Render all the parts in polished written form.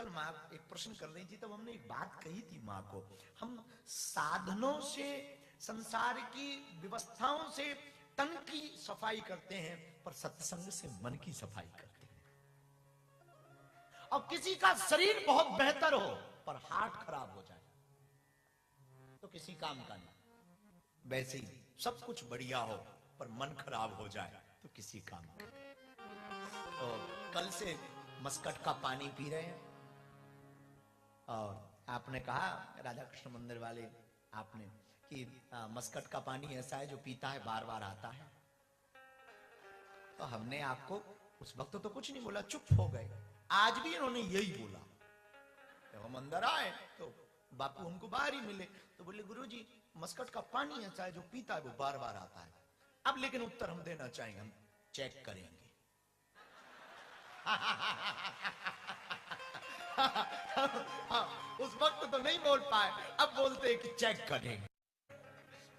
कल माँ एक प्रश्न कर रही थी, तब हमने एक बात कही थी माँ को, हम साधनों से, संसार की व्यवस्थाओं से तन की सफाई करते हैं, पर सत्संग से मन की सफाई करते हैं। और किसी का शरीर बहुत बेहतर हो पर हार्ट खराब हो जाए तो किसी काम का नहीं। वैसे ही सब कुछ बढ़िया हो पर मन खराब हो जाए तो किसी काम का नहीं। तो कल से मस्कट का पानी पी रहे हैं, और आपने कहा राधा कृष्ण मंदिर वाले आपने कि मस्कट का पानी ऐसा है जो पीता है बार बार आता है। तो हमने आपको उस वक्त तो कुछ नहीं बोला, चुप हो गए। आज भी इन्होंने यही बोला। जब हम अंदर आए तो बापू उनको बाहर ही मिले, तो बोले गुरुजी मस्कट का पानी ऐसा है जो पीता है वो बार बार आता है। अब लेकिन उत्तर हम देना चाहेंगे, हम चेक करेंगे। उस वक्त तो नहीं बोल पाए, अब बोलते हैं कि चेक करेंगे।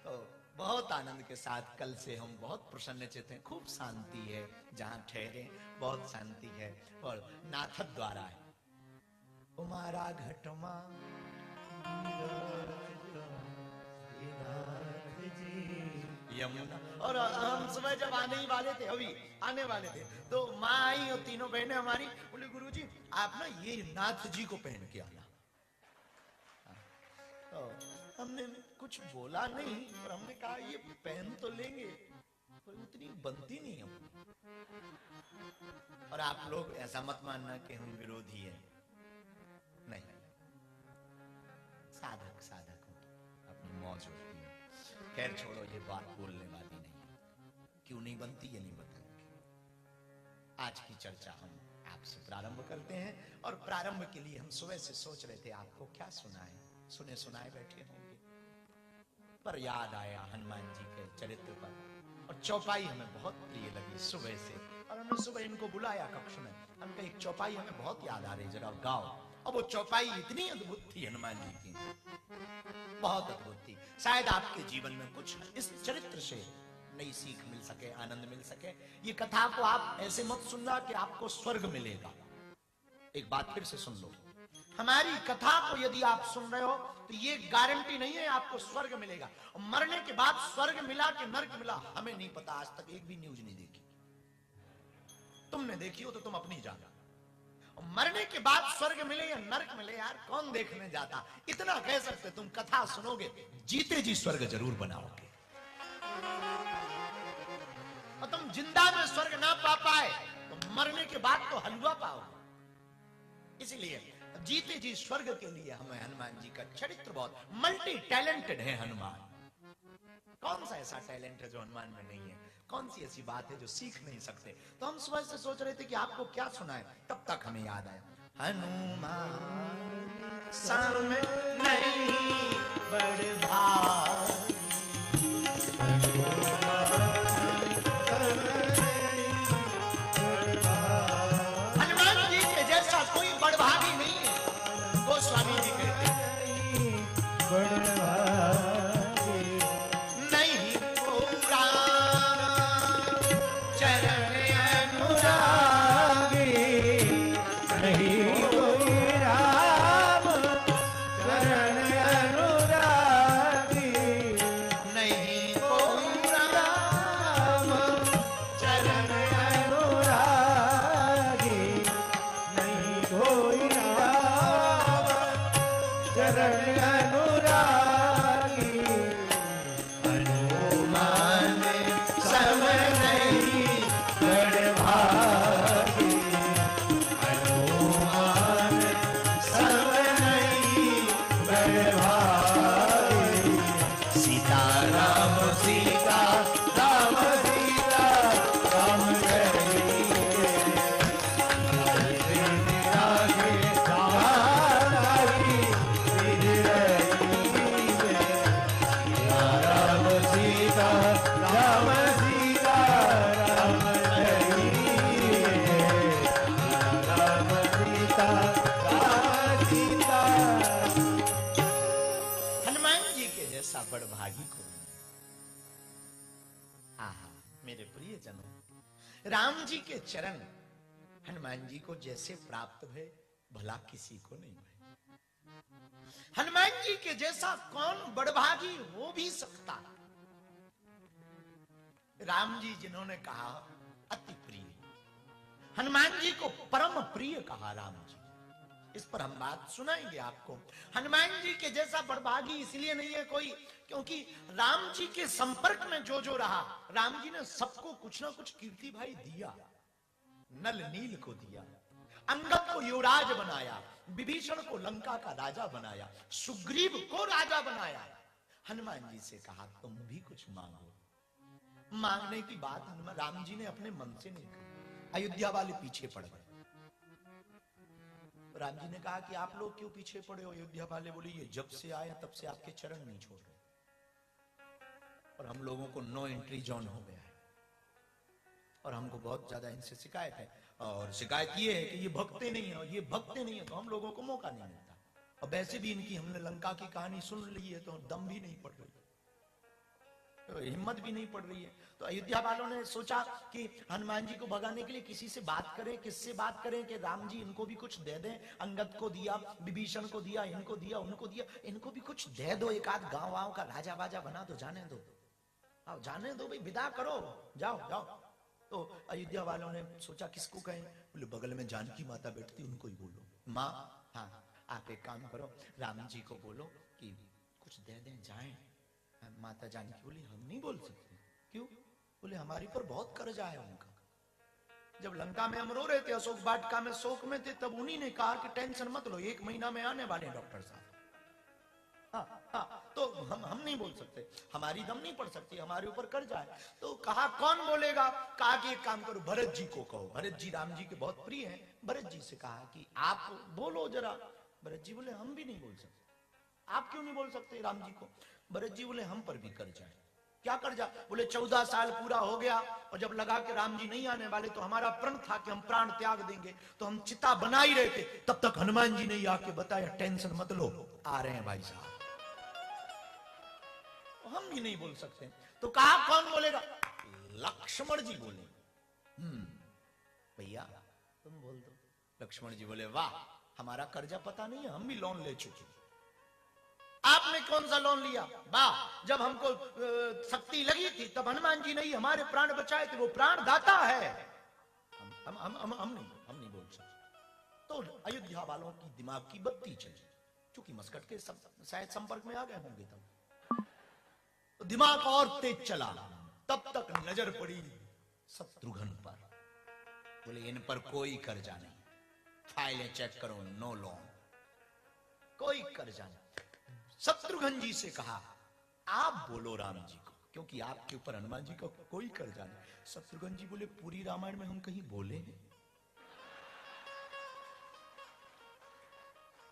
तो बहुत आनंद के साथ कल से हम बहुत प्रसन्नचित्त हैं। खूब शांति है, जहां ठहरे बहुत शांति है। और नाथ द्वारा है उमारा घटमा यमुना। और हम सुबह जब आने ही वाले थे, अभी आने वाले थे, तो माँ आई और तीनों बहनें हमारी, बोले गुरुजी आप ना ये नाथ जी को पहन के आना। तो हमने कुछ बोला नहीं, पर हमने कहा ये पहन तो लेंगे पर उतनी बनती नहीं हम। और आप लोग ऐसा मत मानना कि हम विरोधी हैं, नहीं, साधक साधक अपनी मौज होती है। खैर छोड़ो, ये बात बोलने वाली नहीं है, क्यों नहीं बनती ये नहीं बताएंगे। आज की चर्चा हम आपसे प्रारंभ करते हैं, और प्रारंभ के लिए हम सुबह से सोच रहे थे आपको क्या सुनाएं, सुने सुनाए बैठे होंगे, पर याद आया हनुमान जी के चरित्र पर, और चौपाई हमें बहुत प्रिय लगी सुबह से। और हमने सुबह इनको बुलाया कक्ष में, हमने एक चौपाई हमें बहुत याद आ रही, जरा गाओ। और वो चौपाई इतनी अद्भुत थी हनुमान जी की, बहुत अद्भुत थी। शायद आपके जीवन में कुछ इस चरित्र से नई सीख मिल सके, आनंद मिल सके। ये कथा को आप ऐसे मत सुनना कि आपको स्वर्ग मिलेगा। एक बात फिर से सुन लो, हमारी कथा को यदि आप सुन रहे हो तो ये गारंटी नहीं है आपको स्वर्ग मिलेगा। मरने के बाद स्वर्ग मिला कि नरक मिला हमें नहीं पता, आज तक एक भी न्यूज नहीं देखी। तुमने देखी हो तो तुम अपनी जाना। मरने के बाद स्वर्ग मिले या नरक मिले यार कौन देखने जाता। इतना कह सकते, तुम कथा सुनोगे जीते जी स्वर्ग जरूर बनाओगे। और तुम जिंदा में स्वर्ग ना पा पाए तो मरने के बाद तो हलवा पाओगे। इसलिए जीते जी स्वर्ग के लिए हमें हनुमान जी का चरित्र बहुत मल्टी टैलेंटेड है। हनुमान कौन सा ऐसा टैलेंट है जो हनुमान में नहीं है, कौन सी ऐसी बात है जो सीख नहीं सकते। तो हम सुबह से सोच रहे थे कि आपको क्या सुनाए, तब तक हमें याद आया हनुमान सामने नहीं बड़े भाग, हनुमान जी के जैसा कोई बड़भागी नहीं है। गोस्वामी जी कहते हैं नहीं पूरा चरण अनुरागी, नहीं कोई राम चरण अनुरागी, नहीं कोई राम चरण अनुरागी, नहीं कोई राम चरण अनुरागी। हनुमान सम नहीं बड़भागी, हनुमान सम नहीं बड़भागी। सीता राम सीता राम सीता राम रही राम सीता राम राम सीता सीता। हनुमान जी के जैसा बड़भागी को, आहा मेरे प्रियजनों, राम जी के चरण हनुमान जी को जैसे प्राप्त हुए भला किसी को नहीं भाई। हनुमान जी के जैसा कौन बड़भागी हो भी सकता। राम जी जिन्होंने कहा अति प्रिय, हनुमान जी को परम प्रिय कहा राम जी। इस पर हम बात सुनाएंगे आपको। हनुमान जी के जैसा बड़भागी इसलिए नहीं है कोई, क्योंकि राम जी के संपर्क में जो जो रहा, राम जी ने सबको कुछ ना कुछ कीर्ति भाई दिया। नल नील को दिया, अंगद को युवराज बनाया, विभीषण को लंका का राजा बनाया, सुग्रीव को राजा बनाया। हनुमान जी से कहा तुम भी कुछ मांगो। मांगने की बात हनुमान राम जी ने अपने मन से नहीं कही। अयोध्या वाले पीछे पड़ गए। राम जी ने कहा कि आप लोग क्यों पीछे पड़े हो? अयोध्या वाले बोले ये जब से आए तब से आपके चरण नहीं छोड़ रहे, और हम लोगों को नो एंट्री जोन हो गया है, और हमको बहुत ज्यादा इनसे शिकायत है। और शिकायत ये है कि ये भगते नहीं है, और ये भगते नहीं है तो हम लोगों को मौका नहीं मिलता। और वैसे भी इनकी हमने लंका की कहानी सुन ली है तो दम भी नहीं पड़ रही, तो हिम्मत भी नहीं पड़ रही है। तो अयोध्या वालों ने सोचा कि हनुमान जी को भगाने के लिए किसी से बात करें। किससे बात करें कि राम जी इनको भी कुछ दे दें। अंगद को दिया, विभीषण को दिया, इनको दिया, उनको दिया, इनको भी कुछ दे दो। एक आध गांव वाँव का राजा बाजा बना दो, जाने दो, आओ जाने दो भाई, विदा करो, जाओ जाओ। तो अयोध्या वालों ने सोचा किसको कहें? बोले बगल में जानकी माता बैठती, उनको ही बोलो। माँ, हाँ आप एक काम करो, राम जी को बोलो कि कुछ दे दें, जाएं। माता जानकी बोली हम नहीं बोल सकते। क्यों? बोले हमारी पर बहुत कर्जा है उनका। जब लंका में हम रो रहे थे, अशोक वाटिका में शोक में थे, तब उन्हीं ने कहा कि टेंशन मत लो, 1 महीना में आने वाले डॉक्टर साहब। हाँ, तो हम नहीं बोल सकते, हमारी दम नहीं पड़ सकती, हमारे ऊपर कर्जा है। तो कहा कौन बोलेगा? कहा कि एक काम करो, भरत जी को कहो। भरत जी राम जी के बहुत प्रिय हैं। भरत जी से कहा कि आप बोलो जरा। भरत जी बोले हम भी नहीं बोल सकते। आप क्यों नहीं बोल सकते राम जी को? भरत जी बोले हम पर भी कर्जा है। क्या कर्जा? बोले 14 साल पूरा हो गया, और जब लगा कि राम जी नहीं आने वाले तो हमारा प्रण था कि हम प्राण त्याग देंगे, तो हम चिता बना ही रहे थे, तब तक हनुमान जी ने आके बताया टेंशन मत लो, आ रहे हैं भाई साहब। हम भी नहीं बोल सकते। तो कहा कौन बोलेगा? लक्ष्मण जी बोले। भैया तुम बोल दो। लक्ष्मण जी बोले वाह, हमारा कर्जा पता नहीं है, हम भी लोन ले चुके। आपने कौन सा लोन लिया? वाह, जब हमको शक्ति लगी थी तब हनुमान जी ने ही हमारे प्राण बचाए थे, वो प्राण दाता है। हम नहीं बोल सकते। तो अयोध्या वालों की दिमाग की बत्ती चली, क्योंकि मस्कट के शायद संपर्क में आ गए होंगे तब, तो दिमाग और तेज चला। तब तक नजर पड़ी शत्रुघ्न पर। बोले इन पर कोई कर्जा नहीं, फाइलें चेक करो, नो लोन, कोई कर्जा नहीं। शत्रुघ्न जी से कहा आप बोलो राम जी को, क्योंकि आपके ऊपर हनुमान जी का कोई कर्जा नहीं। शत्रुघ्न जी बोले पूरी रामायण में हम कहीं बोले हैं?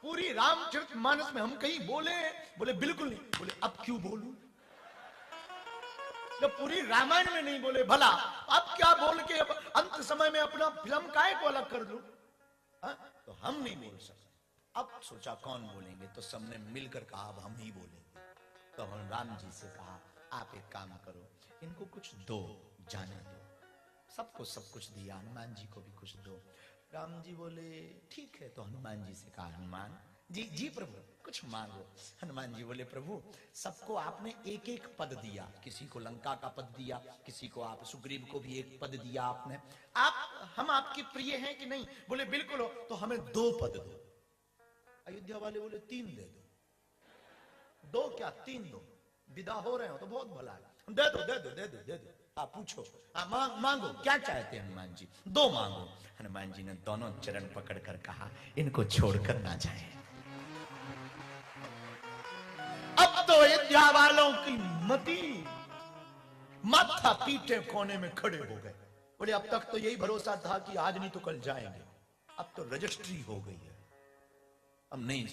पूरी रामचरितमानस में हम कहीं बोले हैं? बोले बिल्कुल नहीं। बोले अब क्यों बोलूं? जब पूरी रामायण में नहीं बोले, भला अब क्या बोल के अब अंत समय में अपना फिल्म काहे को अलग कर दूं? तो हम नहीं बोल सकते। अब सोचा कौन बोलेंगे, तो सबने मिलकर कहा अब हम ही बोलेंगे। तो हम राम जी से कहा आप एक काम करो, इनको कुछ दो, जाने दो। सबको सब कुछ दिया, हनुमान जी को भी कुछ दो। राम जी बोले ठीक है। तो हनुमान जी से कहा हनुमान जी प्रभु कुछ मांगो। हनुमान जी बोले प्रभु सबको आपने एक एक पद दिया, किसी को लंका का पद दिया, किसी को आप सुग्रीव को भी एक पद दिया आपने। हम आपके प्रिय हैं कि नहीं? बोले बिल्कुल हो। तो हमें 2 पद दो। अयोध्या वाले बोले 3 दे दो। 2 क्या 3 दो, विदा हो रहे हो तो बहुत भला है। दे दो दे दो दे दो दे दो। आप पूछो, मांगो क्या चाहते हैं हनुमान जी? 2 मांगो। हनुमान जी ने दोनों चरण पकड़कर कहा इनको छोड़कर ना जाए। अब तो अयोध्या वालों की मती माथा पीटे कोने में खड़े हो गए। बोले अब तक तो यही भरोसा था कि आज नहीं तो कल जाएंगे, अब तो रजिस्ट्री हो गई है, अब नहीं